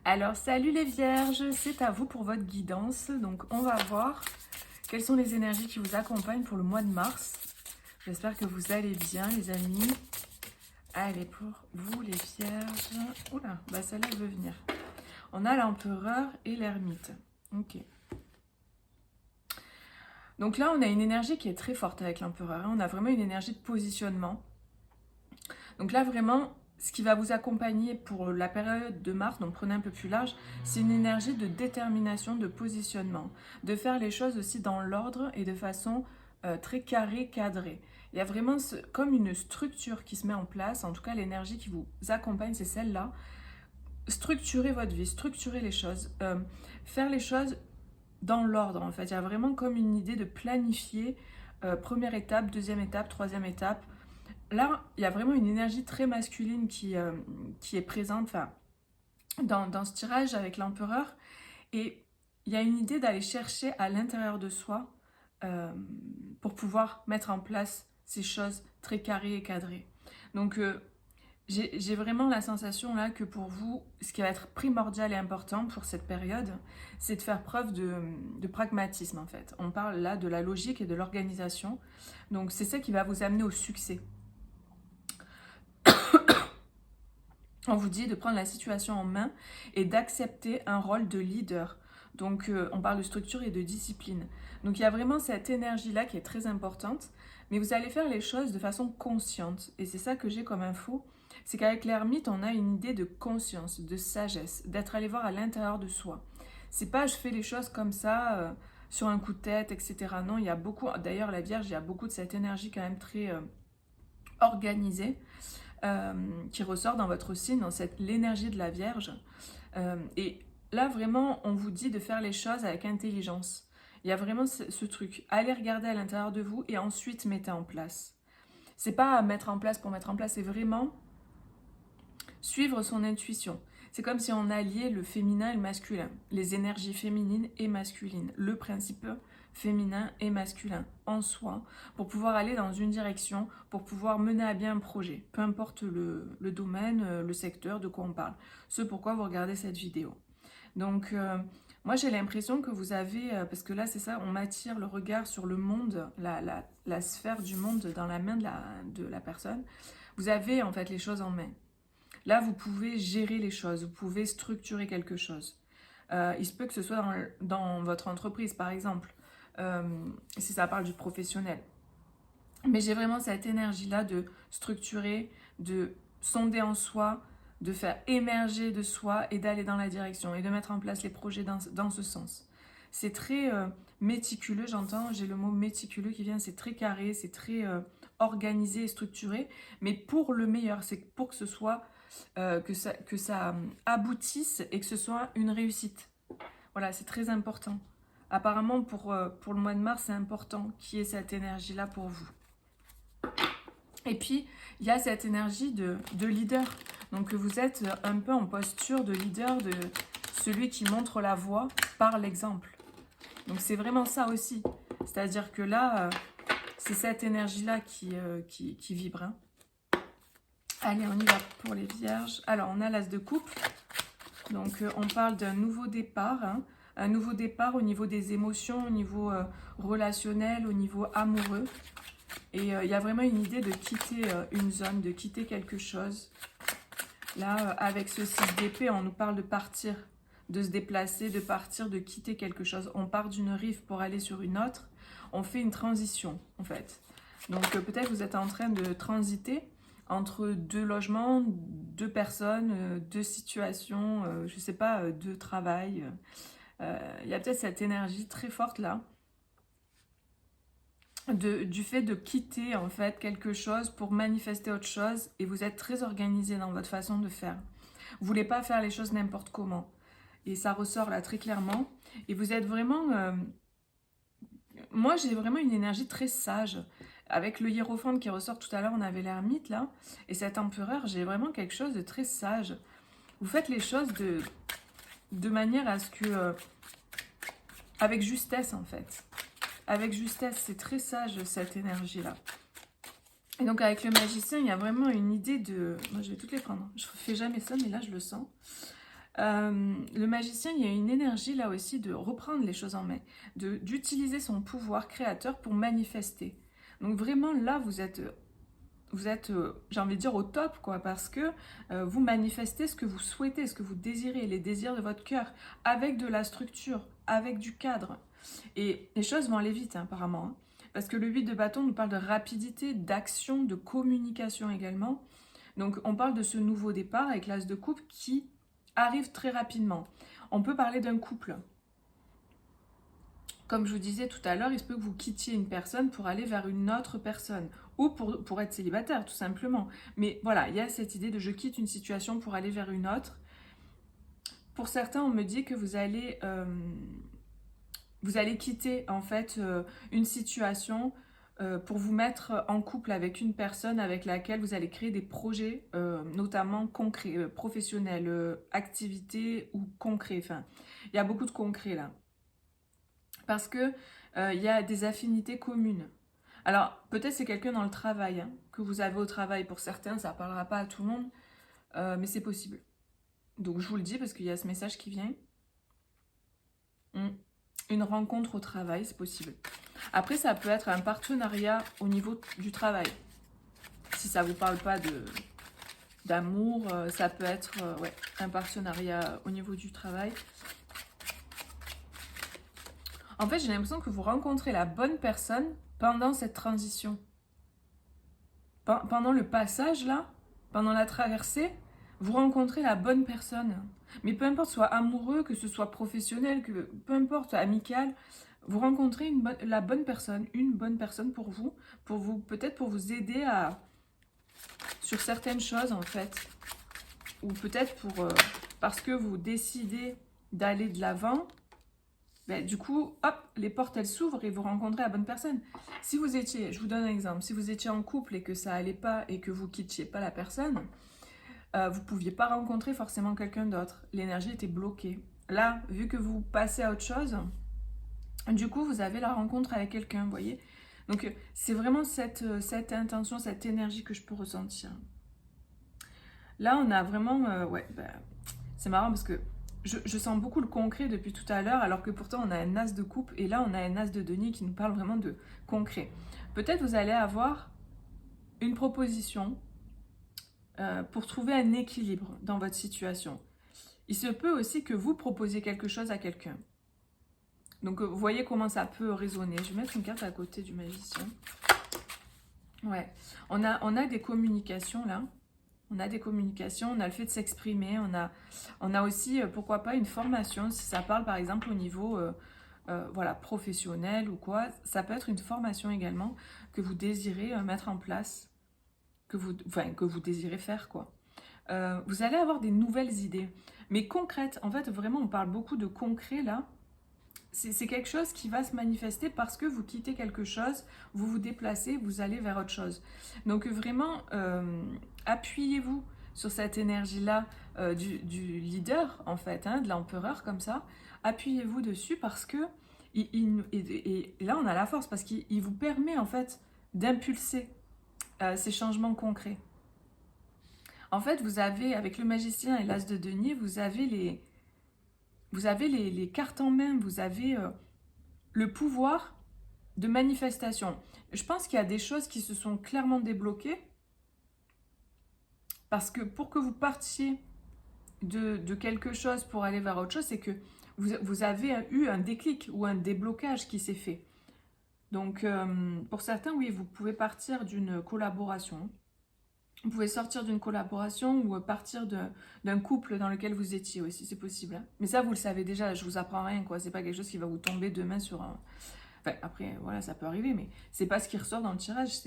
Alors, salut les vierges, c'est à vous pour votre guidance. Donc, on va voir quelles sont les énergies qui vous accompagnent pour le mois de mars. J'espère que vous allez bien, les amis. Allez, pour vous les vierges... Oula, bah celle-là, elle veut venir. On a l'empereur et l'ermite. Ok. Donc là, on a une énergie qui est très forte avec l'empereur. On a vraiment une énergie de positionnement. Donc là, vraiment, ce qui va vous accompagner pour la période de mars, donc prenez un peu plus large, c'est une énergie de détermination, de positionnement, de faire les choses aussi dans l'ordre et de façon très carrée, cadrée. Il y a vraiment comme une structure qui se met en place, en tout cas l'énergie qui vous accompagne, c'est celle-là. Structurez votre vie, structurez les choses, faire les choses dans l'ordre en fait. Il y a vraiment comme une idée de planifier première étape, deuxième étape, troisième étape. Là, il y a vraiment une énergie très masculine qui est présente dans ce tirage avec l'empereur. Et il y a une idée d'aller chercher à l'intérieur de soi pour pouvoir mettre en place ces choses très carrées et cadrées. Donc, j'ai vraiment la sensation là que pour vous, ce qui va être primordial et important pour cette période, c'est de faire preuve de pragmatisme en fait. On parle là de la logique et de l'organisation. Donc, c'est ça qui va vous amener au succès. On vous dit de prendre la situation en main et d'accepter un rôle de leader. Donc, on parle de structure et de discipline. Donc, il y a vraiment cette énergie-là qui est très importante, mais vous allez faire les choses de façon consciente. Et c'est ça que j'ai comme info, c'est qu'avec l'ermite, on a une idée de conscience, de sagesse, d'être allé voir à l'intérieur de soi. C'est pas je fais les choses comme ça, sur un coup de tête, etc. Non, il y a beaucoup, d'ailleurs la Vierge, il y a beaucoup de cette énergie quand même très organisée. Qui ressort dans votre signe, dans l'énergie de la Vierge. Et là, vraiment, on vous dit de faire les choses avec intelligence. Il y a vraiment ce truc. Allez regarder à l'intérieur de vous et ensuite mettez en place. C'est pas mettre en place pour mettre en place, c'est vraiment suivre son intuition. C'est comme si on alliait le féminin et le masculin, les énergies féminines et masculines, le principe féminin et masculin en soi, pour pouvoir aller dans une direction, pour pouvoir mener à bien un projet, peu importe le domaine, le secteur, de quoi on parle. Ce pourquoi vous regardez cette vidéo. Donc, moi j'ai l'impression que vous avez, parce que là c'est ça, on m'attire le regard sur le monde, la sphère du monde dans la main de la personne. Vous avez en fait les choses en main. Là, vous pouvez gérer les choses, vous pouvez structurer quelque chose. Il se peut que ce soit dans votre entreprise, par exemple, si ça parle du professionnel. Mais j'ai vraiment cette énergie-là de structurer, de sonder en soi, de faire émerger de soi et d'aller dans la direction et de mettre en place les projets dans ce sens. C'est très méticuleux, j'entends, j'ai le mot méticuleux qui vient, c'est très carré, c'est très organisé et structuré, mais pour le meilleur, c'est pour que ce soit que ça aboutisse et que ce soit une réussite. Voilà, c'est très important. Apparemment, pour le mois de mars, c'est important qu'il y ait cette énergie-là pour vous. Et puis, il y a cette énergie de leader. Donc, vous êtes un peu en posture de leader, de celui qui montre la voie par l'exemple. Donc, c'est vraiment ça aussi. C'est-à-dire que là, c'est cette énergie-là qui vibre. Hein. Allez, on y va pour les vierges. Alors, on a l'as de coupe. Donc, on parle d'un nouveau départ. Hein. Un nouveau départ au niveau des émotions, au niveau relationnel, au niveau amoureux. Et il y a vraiment une idée de quitter une zone, de quitter quelque chose. Là, avec ce 6 d'épée, on nous parle de partir, de se déplacer, de partir, de quitter quelque chose. On part d'une rive pour aller sur une autre. On fait une transition, en fait. Donc, peut-être vous êtes en train de transiter entre deux logements, deux personnes, deux situations, je ne sais pas, deux travail. Il y a peut-être cette énergie très forte là, du fait de quitter en fait quelque chose pour manifester autre chose, et vous êtes très organisé dans votre façon de faire. Vous voulez pas faire les choses n'importe comment. Et ça ressort là très clairement. Et vous êtes vraiment... Moi, j'ai vraiment une énergie très sage. Avec le hiérophante qui ressort tout à l'heure, on avait l'ermite là. Et cet empereur, j'ai vraiment quelque chose de très sage. Vous faites les choses de manière à ce que... avec justesse en fait. Avec justesse, c'est très sage cette énergie-là. Et donc avec le magicien, il y a vraiment une idée de... Moi, je vais toutes les prendre. Je ne fais jamais ça, mais là, je le sens. Le magicien, il y a une énergie là aussi de reprendre les choses en main, d'utiliser son pouvoir créateur pour manifester. Donc vraiment là, vous êtes, j'ai envie de dire, au top, quoi, parce que vous manifestez ce que vous souhaitez, ce que vous désirez, les désirs de votre cœur, avec de la structure, avec du cadre. Et les choses vont aller vite, hein, apparemment, hein, parce que le 8 de bâton nous parle de rapidité, d'action, de communication également. Donc on parle de ce nouveau départ avec l'as de coupe qui arrive très rapidement. On peut parler d'un couple. Comme je vous disais tout à l'heure, il se peut que vous quittiez une personne pour aller vers une autre personne ou pour être célibataire tout simplement. Mais voilà, il y a cette idée de je quitte une situation pour aller vers une autre. Pour certains, on me dit que vous allez quitter en fait une situation pour vous mettre en couple avec une personne avec laquelle vous allez créer des projets, notamment concrets, professionnels, activités ou concrets. Enfin, il y a beaucoup de concrets là. Parce que il y a des affinités communes. Alors, peut-être c'est quelqu'un dans le travail, hein, que vous avez au travail. Pour certains, ça ne parlera pas à tout le monde, mais c'est possible. Donc, je vous le dis parce qu'il y a ce message qui vient. Une rencontre au travail, c'est possible. Après, ça peut être un partenariat au niveau du travail. Si ça ne vous parle pas d'amour, ça peut être ouais, un partenariat au niveau du travail. En fait, j'ai l'impression que vous rencontrez la bonne personne pendant cette transition. Pendant le passage, là, pendant la traversée, vous rencontrez la bonne personne. Mais peu importe, soit amoureux, que ce soit professionnel, peu importe, amical, vous rencontrez la bonne personne, une bonne personne pour vous peut-être pour vous aider sur certaines choses, en fait. Ou peut-être parce que vous décidez d'aller de l'avant. Ben, du coup, hop, les portes, elles s'ouvrent et vous rencontrez la bonne personne. Si vous étiez, je vous donne un exemple, si vous étiez en couple et que ça allait pas et que vous quittiez pas la personne, vous pouviez pas rencontrer forcément quelqu'un d'autre. L'énergie était bloquée. Là, vu que vous passez à autre chose, du coup, vous avez la rencontre avec quelqu'un, vous voyez. Donc, c'est vraiment cette intention, cette énergie que je peux ressentir. Là, on a vraiment, ouais, ben, c'est marrant parce que je sens beaucoup le concret depuis tout à l'heure, alors que pourtant on a un as de coupe et là on a un as de denier qui nous parle vraiment de concret. Peut-être vous allez avoir une proposition pour trouver un équilibre dans votre situation. Il se peut aussi que vous proposiez quelque chose à quelqu'un. Donc vous voyez comment ça peut résonner. Je vais mettre une carte à côté du magicien. Ouais, on a des communications là. On a des communications, on a le fait de s'exprimer, on a aussi, pourquoi pas, une formation, si ça parle par exemple au niveau voilà, professionnel ou quoi, ça peut être une formation également que vous désirez mettre en place, que vous désirez faire, quoi. Vous allez avoir des nouvelles idées, mais concrètes. En fait, vraiment, on parle beaucoup de concret là. C'est quelque chose qui va se manifester parce que vous quittez quelque chose, vous vous déplacez, vous allez vers autre chose. Donc vraiment, appuyez-vous sur cette énergie-là du leader, en fait, hein, de l'empereur comme ça. Appuyez-vous dessus parce que, et là on a la force, parce qu'il vous permet en fait d'impulser ces changements concrets. En fait, vous avez, avec le magicien et l'as de denier, vous avez les cartes en main, vous avez le pouvoir de manifestation. Je pense qu'il y a des choses qui se sont clairement débloquées parce que pour que vous partiez de quelque chose pour aller vers autre chose, c'est que vous avez eu un déclic ou un déblocage qui s'est fait. Donc, pour certains, oui, vous pouvez partir d'une collaboration. Vous pouvez sortir d'une collaboration ou partir d'un couple dans lequel vous étiez aussi, c'est possible. Hein. Mais ça, vous le savez déjà, je vous apprends rien, quoi. C'est pas quelque chose qui va vous tomber demain sur un... Enfin, après, voilà, ça peut arriver, mais c'est pas ce qui ressort dans le tirage.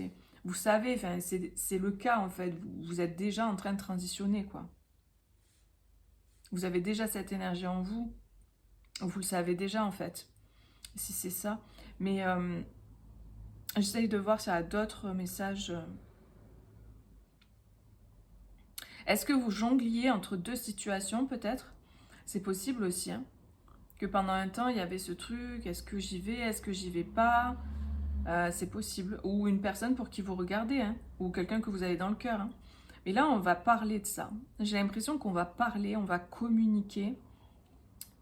Vous savez, enfin, c'est le cas, en fait. Vous êtes déjà en train de transitionner, quoi. Vous avez déjà cette énergie en vous. Vous le savez déjà, en fait. Si c'est ça. Mais j'essaye de voir s'il y a d'autres messages... Est-ce que vous jongliez entre deux situations, peut-être? C'est possible aussi, hein. Que pendant un temps, il y avait ce truc, est-ce que j'y vais, est-ce que j'y vais pas? C'est possible. Ou une personne pour qui vous regardez, hein, ou quelqu'un que vous avez dans le cœur. Hein. Et là, on va parler de ça. J'ai l'impression qu'on va parler, on va communiquer.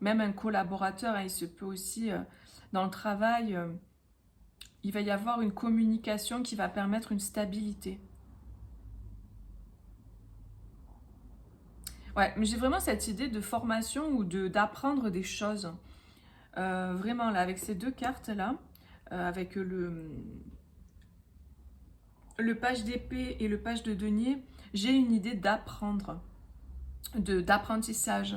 Même un collaborateur, hein, il se peut aussi, dans le travail, il va y avoir une communication qui va permettre une stabilité. Ouais, mais j'ai vraiment cette idée de formation ou d'apprendre des choses. Vraiment, là, avec ces deux cartes-là, avec le page d'épée et le page de denier, j'ai une idée d'apprendre, d'apprentissage.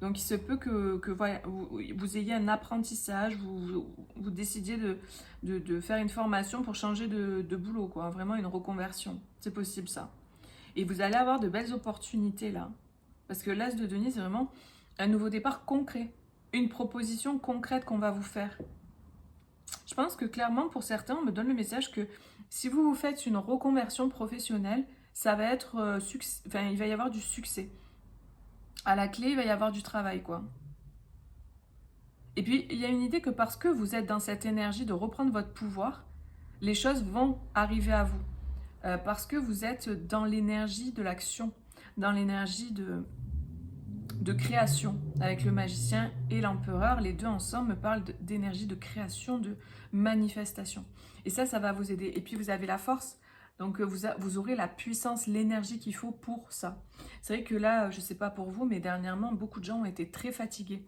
Donc il se peut que voilà, vous ayez un apprentissage, vous décidiez de faire une formation pour changer de boulot, quoi. Vraiment une reconversion. C'est possible ça. Et vous allez avoir de belles opportunités là. Parce que l'As de denier, c'est vraiment un nouveau départ concret. Une proposition concrète qu'on va vous faire. Je pense que clairement, pour certains, on me donne le message que si vous vous faites une reconversion professionnelle, ça va être enfin, il va y avoir du succès. À la clé, il va y avoir du travail, quoi. Et puis, il y a une idée que parce que vous êtes dans cette énergie de reprendre votre pouvoir, les choses vont arriver à vous. Parce que vous êtes dans l'énergie de l'action, dans l'énergie de création. Avec le magicien et l'empereur, les deux ensemble me parlent d'énergie de création, de manifestation. Et ça va vous aider. Et puis, vous avez la force. Donc, vous aurez la puissance, l'énergie qu'il faut pour ça. C'est vrai que là, je ne sais pas pour vous, mais dernièrement, beaucoup de gens ont été très fatigués.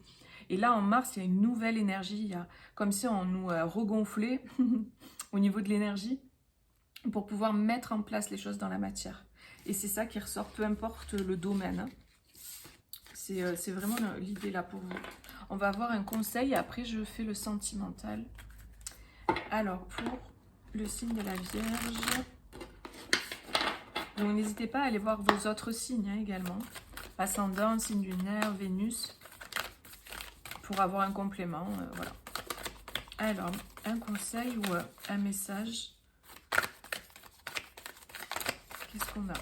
Et là, en mars, il y a une nouvelle énergie. Il y a comme si on nous regonflait au niveau de l'énergie pour pouvoir mettre en place les choses dans la matière. Et c'est ça qui ressort, peu importe le domaine. Hein. C'est vraiment l'idée là pour vous. On va avoir un conseil et après, je fais le sentimental. Alors, pour le signe de la Vierge... Donc n'hésitez pas à aller voir vos autres signes hein, également. Ascendant, signe lunaire, Vénus. Pour avoir un complément. Voilà. Alors, un conseil ou un message. Qu'est-ce qu'on a?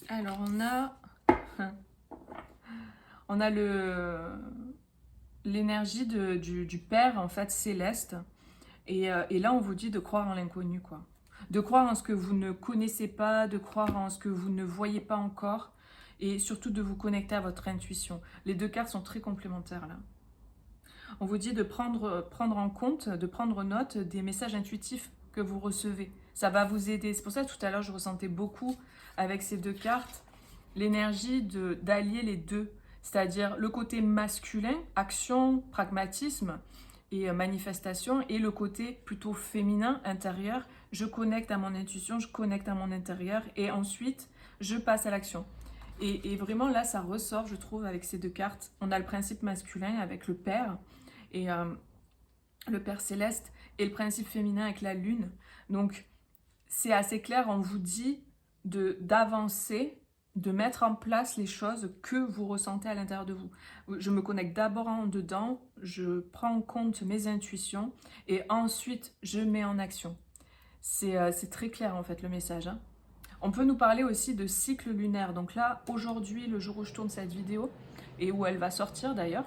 Alors, on a l'énergie du Père, en fait, céleste. Et là, on vous dit de croire en l'inconnu, quoi. De croire en ce que vous ne connaissez pas, de croire en ce que vous ne voyez pas encore, et surtout de vous connecter à votre intuition. Les deux cartes sont très complémentaires, là. On vous dit de prendre en compte, de prendre note des messages intuitifs que vous recevez. Ça va vous aider. C'est pour ça que tout à l'heure, je ressentais beaucoup, avec ces deux cartes, l'énergie d'allier les deux. C'est-à-dire le côté masculin, action, pragmatisme, et manifestation, et le côté plutôt féminin, intérieur, je connecte à mon intuition, je connecte à mon intérieur, et ensuite, je passe à l'action. Et vraiment, là, ça ressort, je trouve, avec ces deux cartes. On a le principe masculin avec le Père, et le Père céleste, et le principe féminin avec la Lune. Donc, c'est assez clair, on vous dit d'avancer, de mettre en place les choses que vous ressentez à l'intérieur de vous. Je me connecte d'abord en dedans, je prends en compte mes intuitions et ensuite je mets en action. C'est très clair en fait le message. Hein. On peut nous parler aussi de cycle lunaire. Donc là, aujourd'hui, le jour où je tourne cette vidéo et où elle va sortir d'ailleurs,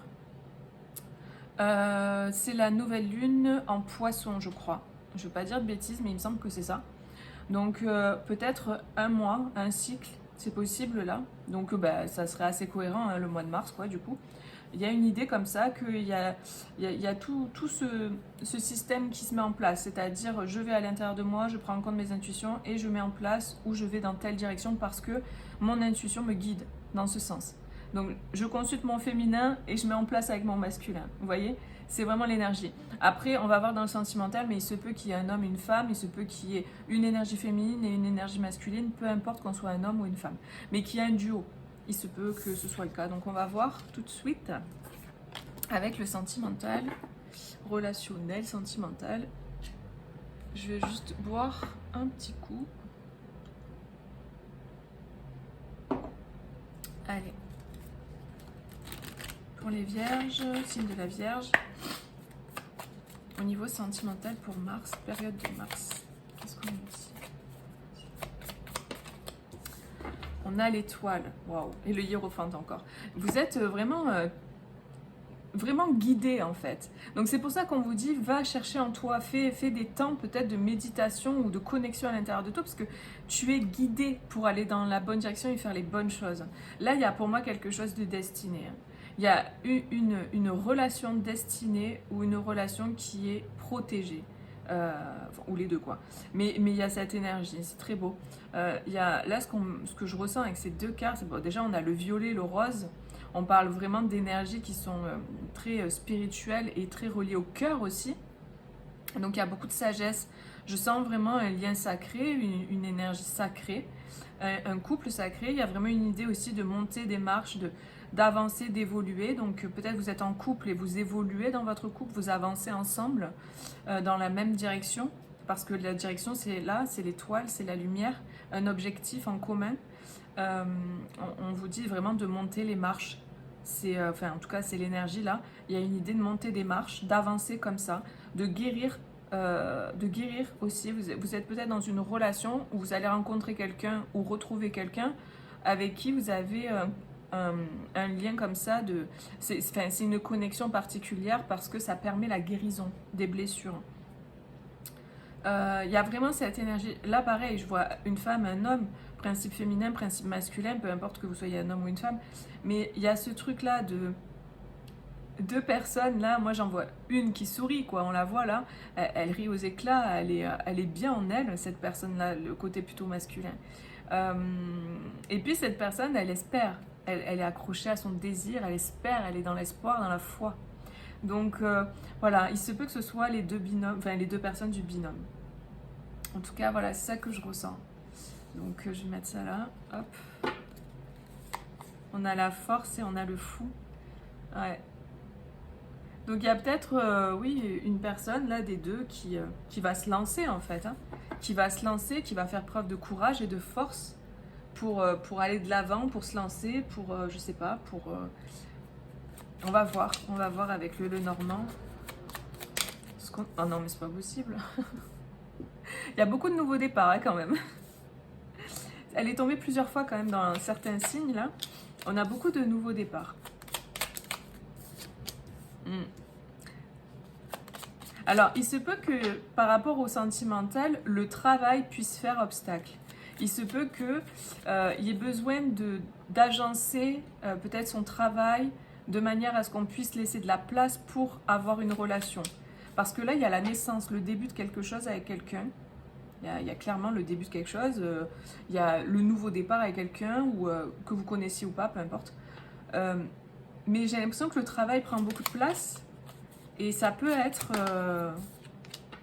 c'est la nouvelle lune en poisson, je crois. Je ne veux pas dire de bêtises, mais il me semble que c'est ça. Donc peut-être un mois, un cycle, c'est possible là. Donc ça serait assez cohérent hein, le mois de mars quoi du coup. Il y a une idée comme ça qu'il y a tout ce système qui se met en place. C'est-à-dire je vais à l'intérieur de moi, je prends en compte mes intuitions et je mets en place où je vais dans telle direction parce que mon intuition me guide dans ce sens. Donc je consulte mon féminin et je mets en place avec mon masculin. Vous voyez ? C'est vraiment l'énergie. Après, on va voir dans le sentimental, mais il se peut qu'il y ait un homme et une femme, il se peut qu'il y ait une énergie féminine et une énergie masculine, peu importe qu'on soit un homme ou une femme. Mais qu'il y ait un duo, il se peut que ce soit le cas. Donc on va voir tout de suite avec le sentimental, relationnel, sentimental. Je vais juste boire un petit coup. Allez. Pour les vierges, signe de la Vierge. Au niveau sentimental pour mars, période de mars, qu'est-ce qu'on a ici? On a l'étoile, waouh, et le hiérophante encore. Vous êtes vraiment vraiment guidé en fait. Donc c'est pour ça qu'on vous dit, va chercher en toi, fais des temps peut-être de méditation ou de connexion à l'intérieur de toi, parce que tu es guidé pour aller dans la bonne direction et faire les bonnes choses. Là, il y a pour moi quelque chose de destiné. Il y a une relation destinée ou une relation qui est protégée. Ou les deux quoi. Mais il y a cette énergie, c'est très beau. Il y a, là, ce que je ressens avec ces deux cartes, c'est bon, déjà on a le violet, le rose. On parle vraiment d'énergies qui sont très spirituelles et très reliées au cœur aussi. Donc il y a beaucoup de sagesse. Je sens vraiment un lien sacré, une énergie sacrée, un couple sacré. Il y a vraiment une idée aussi de monter des marches, d'avancer, d'évoluer. Donc peut-être vous êtes en couple et vous évoluez dans votre couple, vous avancez ensemble dans la même direction. Parce que la direction, c'est là, c'est l'étoile, c'est la lumière, un objectif en commun. On vous dit vraiment de monter les marches. C'est, enfin, en tout cas, c'est l'énergie là. Il y a une idée de monter des marches, d'avancer comme ça, de guérir aussi. Vous êtes peut-être dans une relation où vous allez rencontrer quelqu'un ou retrouver quelqu'un avec qui vous avez un lien comme ça. C'est une connexion particulière parce que ça permet la guérison des blessures. Il y a vraiment cette énergie. Là, pareil, je vois une femme, un homme, principe féminin, principe masculin, peu importe que vous soyez un homme ou une femme. Mais il y a ce truc-là de deux personnes. Là, moi, j'en vois une qui sourit, quoi. On la voit là. Elle rit aux éclats. Elle est bien en elle, cette personne-là, le côté plutôt masculin. Et puis, cette personne, elle espère. Elle est accrochée à son désir. Elle espère. Elle est dans l'espoir, dans la foi. Donc, voilà. Il se peut que ce soit les deux binômes, enfin, les deux personnes du binôme. En tout cas, voilà, c'est ça que je ressens. Donc, je vais mettre ça là. Hop. On a la force et on a le fou. Ouais. Donc, il y a peut-être, oui, une personne, là, des deux, qui va se lancer, en fait. Hein, qui va se lancer, qui va faire preuve de courage et de force pour aller de l'avant, pour se lancer, pour, je sais pas, pour... on va voir avec le Normand. Oh non, mais c'est pas possible. Il y a beaucoup de nouveaux départs, hein, quand même. Elle est tombée plusieurs fois, quand même, dans certains signes, là. On a beaucoup de nouveaux départs. Alors, il se peut que, par rapport au sentimental, le travail puisse faire obstacle. Il se peut qu'il y ait besoin d'agencer peut-être son travail de manière à ce qu'on puisse laisser de la place pour avoir une relation. Parce que là, il y a la naissance, le début de quelque chose avec quelqu'un. Il y a clairement le début de quelque chose. Il y a le nouveau départ avec quelqu'un, ou que vous connaissiez ou pas, peu importe. Mais j'ai l'impression que le travail prend beaucoup de place. Et ça peut être...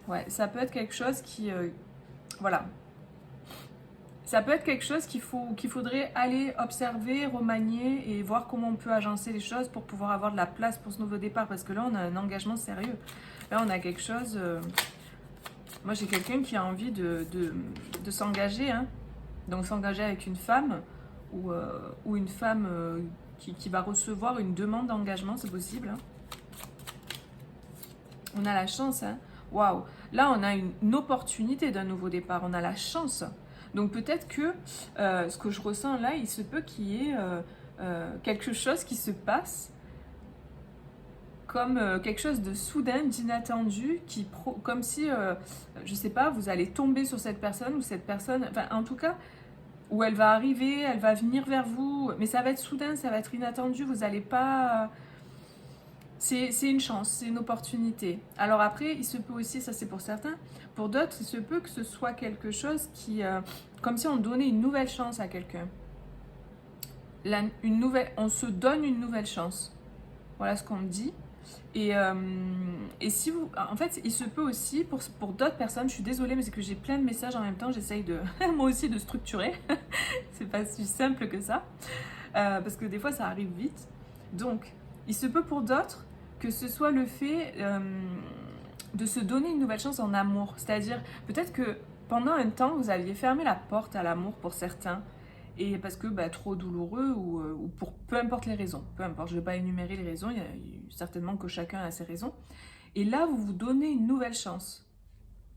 ouais, ça peut être quelque chose qui... voilà. Ça peut être quelque chose qu'il faudrait aller observer, remanier et voir comment on peut agencer les choses pour pouvoir avoir de la place pour ce nouveau départ. Parce que là, on a un engagement sérieux. Là, on a quelque chose... moi, j'ai quelqu'un qui a envie de s'engager. Hein. Donc, s'engager avec une femme ou une femme qui va recevoir une demande d'engagement, c'est possible. Hein. On a la chance. Hein. Waouh. Là, on a une opportunité d'un nouveau départ. On a la chance. Donc peut-être que ce que je ressens là, il se peut qu'il y ait quelque chose qui se passe comme quelque chose de soudain, d'inattendu, comme si, je sais pas, vous allez tomber sur cette personne ou cette personne, enfin en tout cas, où elle va arriver, elle va venir vers vous, mais ça va être soudain, ça va être inattendu, vous n'allez pas... C'est une chance, c'est une opportunité. Alors après, il se peut aussi, ça c'est pour certains, pour d'autres, il se peut que ce soit quelque chose qui, comme si on donnait une nouvelle chance à quelqu'un. On se donne une nouvelle chance. Voilà ce qu'on me dit. Et si vous, en fait, il se peut aussi, pour d'autres personnes, je suis désolée, mais c'est que j'ai plein de messages en même temps, j'essaye de, moi aussi, de structurer. C'est pas si simple que ça, parce que des fois, ça arrive vite. Donc, il se peut pour d'autres que ce soit le fait de se donner une nouvelle chance en amour. C'est-à-dire, peut-être que pendant un temps, vous aviez fermé la porte à l'amour pour certains, et parce que trop douloureux, ou pour peu importe les raisons. Peu importe, je ne vais pas énumérer les raisons, il y a certainement que chacun a ses raisons. Et là, vous vous donnez une nouvelle chance.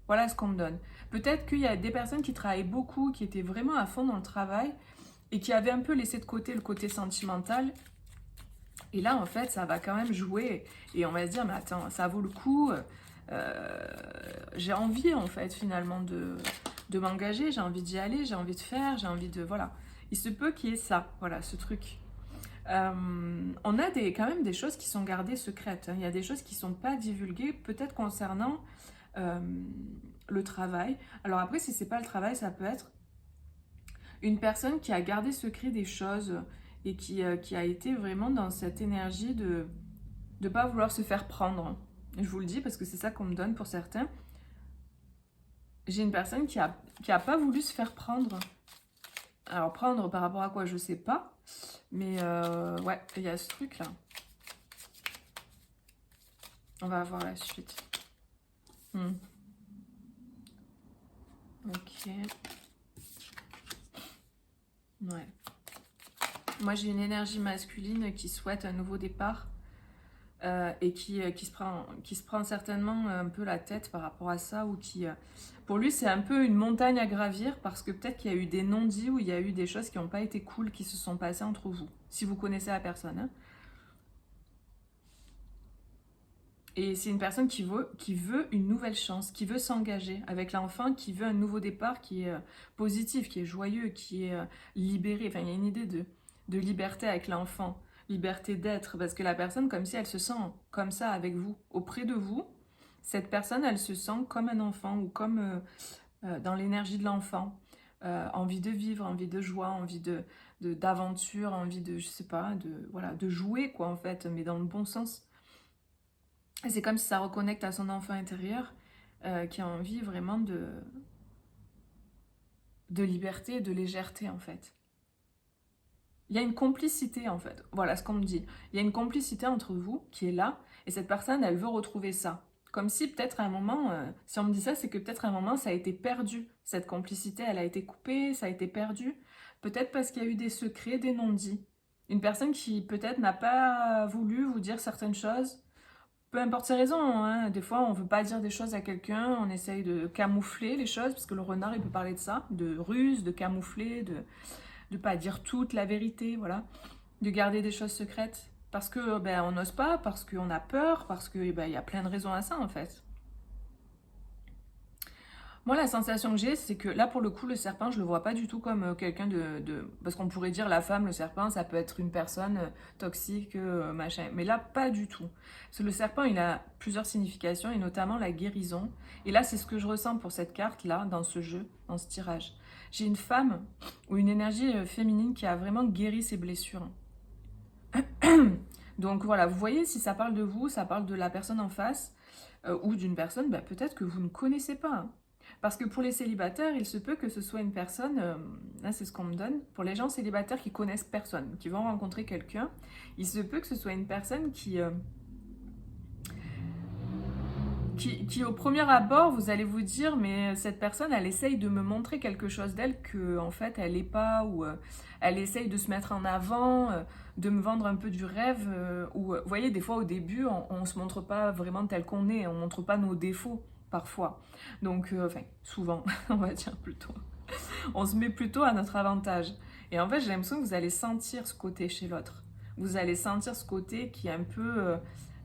Voilà ce qu'on me donne. Peut-être qu'il y a des personnes qui travaillent beaucoup, qui étaient vraiment à fond dans le travail, et qui avaient un peu laissé de côté le côté sentimental, Et là, en fait, ça va quand même jouer. Et on va se dire, mais attends, ça vaut le coup. J'ai envie, en fait, finalement, de m'engager. J'ai envie d'y aller, j'ai envie de faire, j'ai envie de... Voilà. Il se peut qu'il y ait ça, voilà, ce truc. On a quand même des choses qui sont gardées secrètes. Hein. Il y a des choses qui ne sont pas divulguées, peut-être concernant euh, le travail. Alors après, si ce n'est pas le travail, ça peut être une personne qui a gardé secret des choses et qui a été vraiment dans cette énergie de ne pas vouloir se faire prendre. Je vous le dis parce que c'est ça qu'on me donne pour certains. J'ai une personne qui a pas voulu se faire prendre. Alors prendre par rapport à quoi, je sais pas. Mais ouais, il y a ce truc là. On va voir la suite. Ok. Ouais. Moi j'ai une énergie masculine qui souhaite un nouveau départ. Et qui se prend certainement un peu la tête par rapport à ça, ou qui, pour lui, c'est un peu une montagne à gravir, parce que peut-être qu'il y a eu des non-dits, ou il y a eu des choses qui n'ont pas été cool, qui se sont passées entre vous, si vous connaissez la personne. Hein. Et c'est une personne qui veut une nouvelle chance, qui veut s'engager avec l'enfant, qui veut un nouveau départ qui est positif, qui est joyeux, qui est libéré. Enfin, il y a une idée de liberté avec l'enfant. Liberté d'être, parce que la personne, comme si elle se sent comme ça avec vous, auprès de vous, cette personne, elle se sent comme un enfant ou comme dans l'énergie de l'enfant. Envie de vivre, envie de joie, envie d'aventure, envie de, je sais pas, voilà, de jouer, quoi, en fait, mais dans le bon sens. Et c'est comme si ça reconnecte à son enfant intérieur qui a envie vraiment de liberté, de légèreté, en fait. Il y a une complicité, en fait. Voilà ce qu'on me dit. Il y a une complicité entre vous qui est là, et cette personne, elle veut retrouver ça. Comme si peut-être à un moment, si on me dit ça, c'est que peut-être à un moment, ça a été perdu. Cette complicité, elle a été coupée, ça a été perdu. Peut-être parce qu'il y a eu des secrets, des non-dits. Une personne qui peut-être n'a pas voulu vous dire certaines choses. Peu importe ses raisons, hein. Des fois on veut pas dire des choses à quelqu'un, on essaye de camoufler les choses, parce que le renard il peut parler de ça, de ruse, de camoufler, de pas dire toute la vérité, voilà, de garder des choses secrètes, parce que ben on n'ose pas, parce qu'on a peur, parce que ben il y a plein de raisons à ça en fait. Moi, la sensation que j'ai, c'est que là, pour le coup, le serpent, je le vois pas du tout comme quelqu'un Parce qu'on pourrait dire la femme, le serpent, ça peut être une personne toxique, machin. Mais là, pas du tout. Parce que le serpent, il a plusieurs significations, et notamment la guérison. Et là, c'est ce que je ressens pour cette carte-là, dans ce jeu, dans ce tirage. J'ai une femme, ou une énergie féminine qui a vraiment guéri ses blessures. Donc voilà, vous voyez, si ça parle de vous, ça parle de la personne en face, ou d'une personne, bah, peut-être que vous ne connaissez pas. Hein. Parce que pour les célibataires, il se peut que ce soit une personne, là c'est ce qu'on me donne, pour les gens célibataires qui connaissent personne, qui vont rencontrer quelqu'un, il se peut que ce soit une personne qui au premier abord, vous allez vous dire, mais cette personne, elle essaye de me montrer quelque chose d'elle que en fait, elle n'est pas, ou elle essaye de se mettre en avant, de me vendre un peu du rêve, ou vous voyez, des fois au début, on se montre pas vraiment tel qu'on est, on montre pas nos défauts, parfois. Donc, enfin, souvent, on va dire plutôt. On se met plutôt à notre avantage. Et en fait, j'ai l'impression que vous allez sentir ce côté chez l'autre. Vous allez sentir ce côté qui est un peu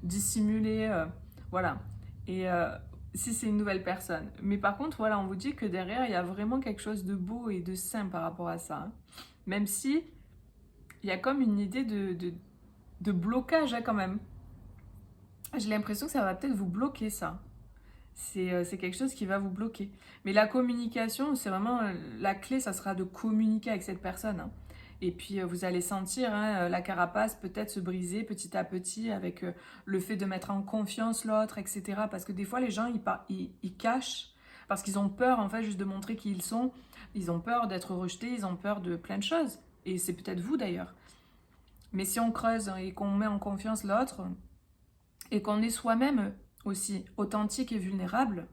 dissimulé, voilà. Et si c'est une nouvelle personne. Mais par contre, voilà, on vous dit que derrière, il y a vraiment quelque chose de beau et de sain par rapport à ça. Hein. Même si il y a comme une idée de blocage hein, quand même. J'ai l'impression que ça va peut-être vous bloquer ça. C'est quelque chose qui va vous bloquer. Mais la communication, c'est vraiment la clé, ça sera de communiquer avec cette personne. Hein. Et puis vous allez sentir hein, la carapace peut-être se briser petit à petit avec le fait de mettre en confiance l'autre, etc. Parce que des fois les gens ils cachent parce qu'ils ont peur en fait juste de montrer qui ils sont. Ils ont peur d'être rejetés, ils ont peur de plein de choses. Et c'est peut-être vous d'ailleurs. Mais si on creuse et qu'on met en confiance l'autre et qu'on est soi-même aussi authentique et vulnérable,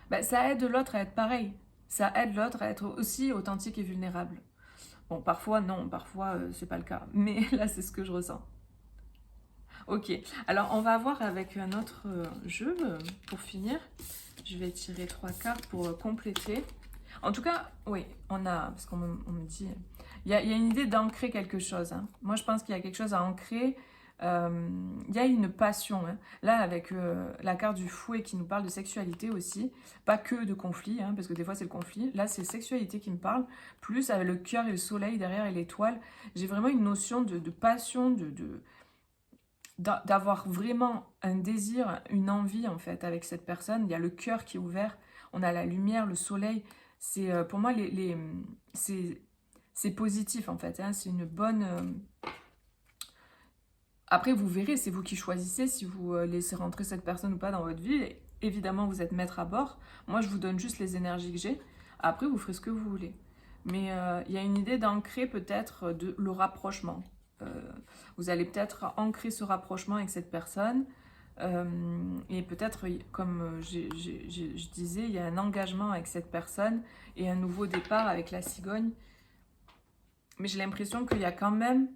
bah, ça aide l'autre à être pareil. Ça aide l'autre à être aussi authentique et vulnérable. Bon, parfois non, parfois c'est pas le cas. Mais là, c'est ce que je ressens. Ok, alors on va voir avec un autre jeu pour finir. Je vais tirer 3 cartes pour compléter. En tout cas, oui, on a, parce qu'on me dit, il y a une idée d'ancrer quelque chose. Hein. Moi, je pense qu'il y a quelque chose à ancrer. Il y a une passion, hein. Là, avec la carte du fouet qui nous parle de sexualité aussi, pas que de conflit, hein, parce que des fois c'est le conflit. Là, c'est sexualité qui me parle, plus avec le cœur et le soleil derrière et l'étoile. J'ai vraiment une notion de passion, d'avoir vraiment un désir, une envie en fait avec cette personne. Il y a le cœur qui est ouvert, on a la lumière, le soleil. C'est pour moi, c'est positif en fait, hein. C'est une bonne... Après, vous verrez, c'est vous qui choisissez si vous laissez rentrer cette personne ou pas dans votre vie. Et évidemment, vous êtes maître à bord. Moi, je vous donne juste les énergies que j'ai. Après, vous ferez ce que vous voulez. Mais il y a une idée d'ancrer peut-être de le rapprochement. Euh, Vous allez peut-être ancrer ce rapprochement avec cette personne. Et peut-être, comme je disais, il y a un engagement avec cette personne et un nouveau départ avec la cigogne. Mais j'ai l'impression qu'il y a quand même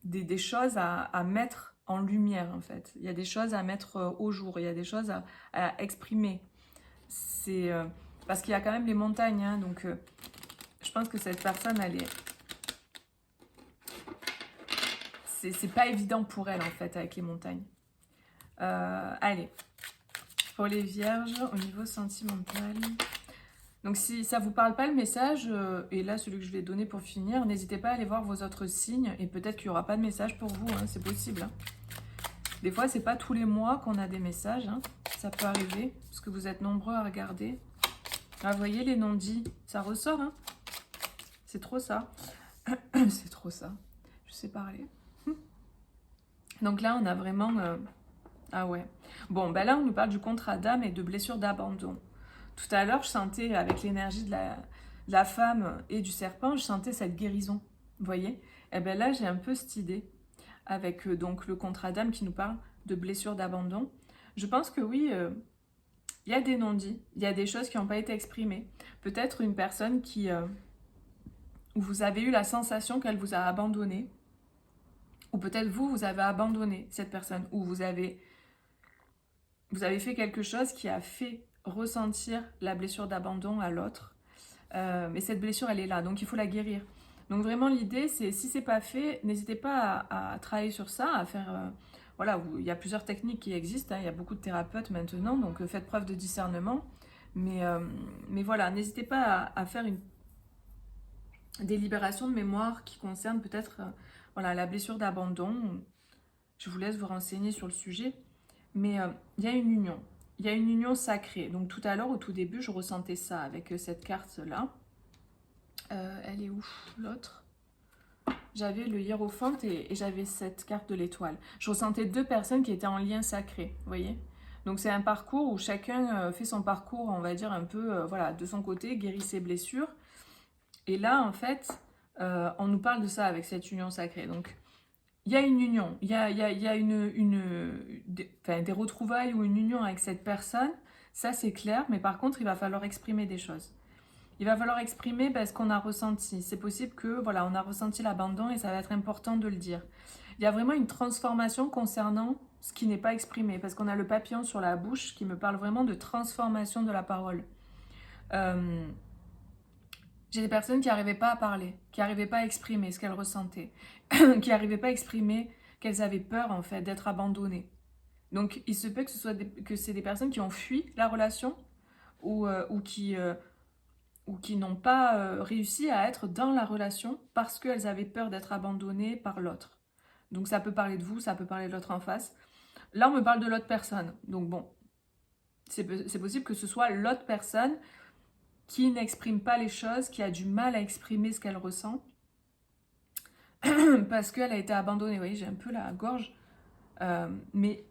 des choses à mettre en lumière, en fait. Il y a des choses à mettre au jour, il y a des choses à exprimer. C'est parce qu'il y a quand même les montagnes, hein, donc je pense que cette personne, c'est pas évident pour elle, en fait, avec les montagnes. Allez, pour les vierges, au niveau sentimental... Donc si ça ne vous parle pas le message, et là celui que je vais donner pour finir, n'hésitez pas à aller voir vos autres signes, et peut-être qu'il n'y aura pas de message pour vous, hein, c'est possible. Hein. Des fois, c'est pas tous les mois qu'on a des messages, hein. Ça peut arriver, parce que vous êtes nombreux à regarder. Ah, vous voyez les non-dits, ça ressort, hein. C'est trop ça. C'est trop ça. Je sais parler. Donc là, on a vraiment... Ah ouais. Bon, ben là, on nous parle du contrat d'âme et de blessure d'abandon. Tout à l'heure, je sentais, avec l'énergie de la femme et du serpent, je sentais cette guérison. Vous voyez? Et bien là, j'ai un peu cette idée, avec donc le contrat d'âme qui nous parle de blessure d'abandon. Je pense que oui, il y a des non-dits, il y a des choses qui n'ont pas été exprimées. Peut-être une personne où vous avez eu la sensation qu'elle vous a abandonné, ou peut-être vous avez abandonné cette personne, ou vous avez fait quelque chose qui a fait ressentir la blessure d'abandon à l'autre. Mais cette blessure, elle est là, donc il faut la guérir. Donc vraiment, l'idée, c'est, si c'est pas fait, n'hésitez pas à travailler sur ça, à faire... voilà, il y a plusieurs techniques qui existent, hein, il y a beaucoup de thérapeutes maintenant, donc faites preuve de discernement. Mais voilà, n'hésitez pas à faire des libérations de mémoire qui concernent peut-être voilà, la blessure d'abandon. Je vous laisse vous renseigner sur le sujet. Mais il y a une union. Il y a une union sacrée. Donc tout à l'heure, au tout début, je ressentais ça avec cette carte-là. Elle est où, l'autre? J'avais le hiérophante et j'avais cette carte de l'étoile. Je ressentais deux personnes qui étaient en lien sacré, vous voyez? Donc c'est un parcours où chacun fait son parcours, on va dire, un peu voilà, de son côté, guérit ses blessures. Et là, en fait, on nous parle de ça avec cette union sacrée. Donc, il y a une union, il y a des retrouvailles ou une union avec cette personne, ça c'est clair, mais par contre, il va falloir exprimer des choses. Il va falloir exprimer ce qu'on a ressenti. C'est possible que, voilà, on a ressenti l'abandon et ça va être important de le dire. Il y a vraiment une transformation concernant ce qui n'est pas exprimé, parce qu'on a le papillon sur la bouche qui me parle vraiment de transformation de la parole. J'ai des personnes qui n'arrivaient pas à parler, qui n'arrivaient pas à exprimer ce qu'elles ressentaient, qui n'arrivaient pas à exprimer qu'elles avaient peur en fait d'être abandonnées. Donc il se peut que c'est des personnes qui ont fui la relation ou qui n'ont pas réussi à être dans la relation parce qu'elles avaient peur d'être abandonnées par l'autre. Donc ça peut parler de vous, ça peut parler de l'autre en face. Là on me parle de l'autre personne. Donc bon, c'est possible que ce soit l'autre personne qui n'exprime pas les choses, qui a du mal à exprimer ce qu'elle ressent, parce qu'elle a été abandonnée. Vous voyez, j'ai un peu la gorge. Mais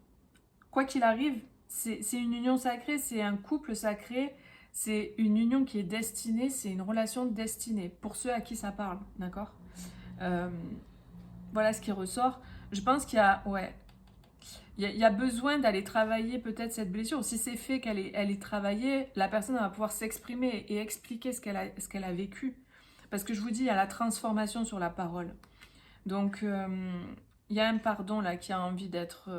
quoi qu'il arrive, c'est une union sacrée, c'est un couple sacré, c'est une union qui est destinée, c'est une relation destinée, pour ceux à qui ça parle, d'accord? Voilà ce qui ressort. Je pense qu'il y a... Ouais, il y a besoin d'aller travailler peut-être cette blessure. Si c'est fait qu'elle est travaillée, la personne va pouvoir s'exprimer et expliquer ce qu'elle a vécu. Parce que je vous dis, il y a la transformation sur la parole. Donc, il y a un pardon là qui a envie d'être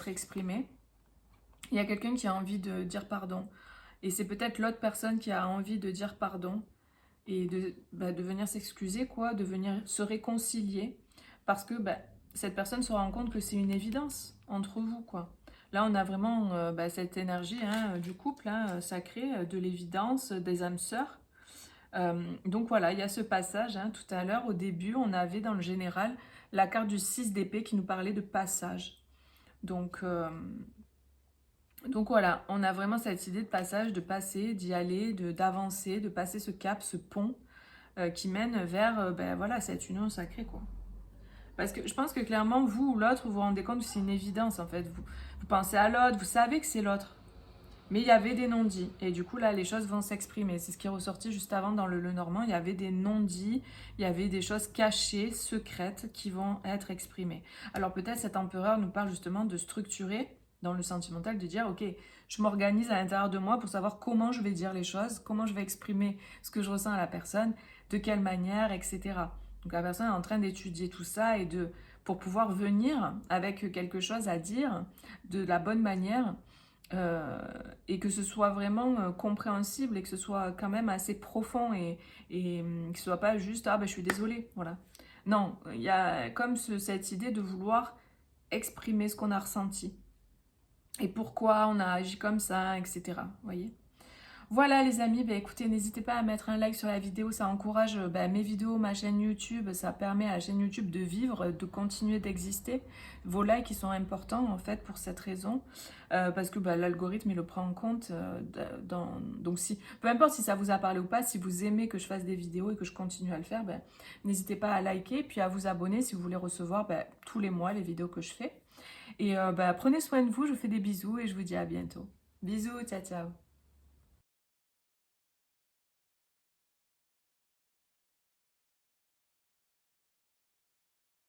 exprimé. Il y a quelqu'un qui a envie de dire pardon. Et c'est peut-être l'autre personne qui a envie de dire pardon et de venir s'excuser, quoi, de venir se réconcilier. Parce que cette personne se rend compte que c'est une évidence entre vous, quoi. Là, on a vraiment cette énergie du couple sacré, de l'évidence, des âmes sœurs. Donc voilà, il y a ce passage. Tout à l'heure, au début, on avait dans le général la carte du 6 d'épée qui nous parlait de passage. Donc voilà, on a vraiment cette idée de passage, de passer, d'y aller, d'avancer, de passer ce cap, ce pont qui mène vers cette union sacrée, quoi. Parce que je pense que clairement, vous ou l'autre, vous vous rendez compte que c'est une évidence, en fait. Vous pensez à l'autre, vous savez que c'est l'autre. Mais il y avait des non-dits. Et du coup, là, les choses vont s'exprimer. C'est ce qui est ressorti juste avant dans le Normand. Il y avait des non-dits, il y avait des choses cachées, secrètes, qui vont être exprimées. Alors peut-être cet empereur nous parle justement de structurer dans le sentimental, de dire, ok, je m'organise à l'intérieur de moi pour savoir comment je vais dire les choses, comment je vais exprimer ce que je ressens à la personne, de quelle manière, etc. Donc la personne est en train d'étudier tout ça pour pouvoir venir avec quelque chose à dire de la bonne manière et que ce soit vraiment compréhensible et que ce soit quand même assez profond et que ce soit pas juste je suis désolée, voilà. Non, il y a comme cette idée de vouloir exprimer ce qu'on a ressenti et pourquoi on a agi comme ça, etc. Vous voyez? Voilà les amis, écoutez, n'hésitez pas à mettre un like sur la vidéo, ça encourage mes vidéos, ma chaîne YouTube, ça permet à la chaîne YouTube de vivre, de continuer d'exister. Vos likes ils sont importants en fait pour cette raison, parce que l'algorithme il le prend en compte. Donc peu importe si ça vous a parlé ou pas, si vous aimez que je fasse des vidéos et que je continue à le faire, n'hésitez pas à liker puis à vous abonner si vous voulez recevoir tous les mois les vidéos que je fais. Et prenez soin de vous, je vous fais des bisous et je vous dis à bientôt. Bisous, ciao ciao.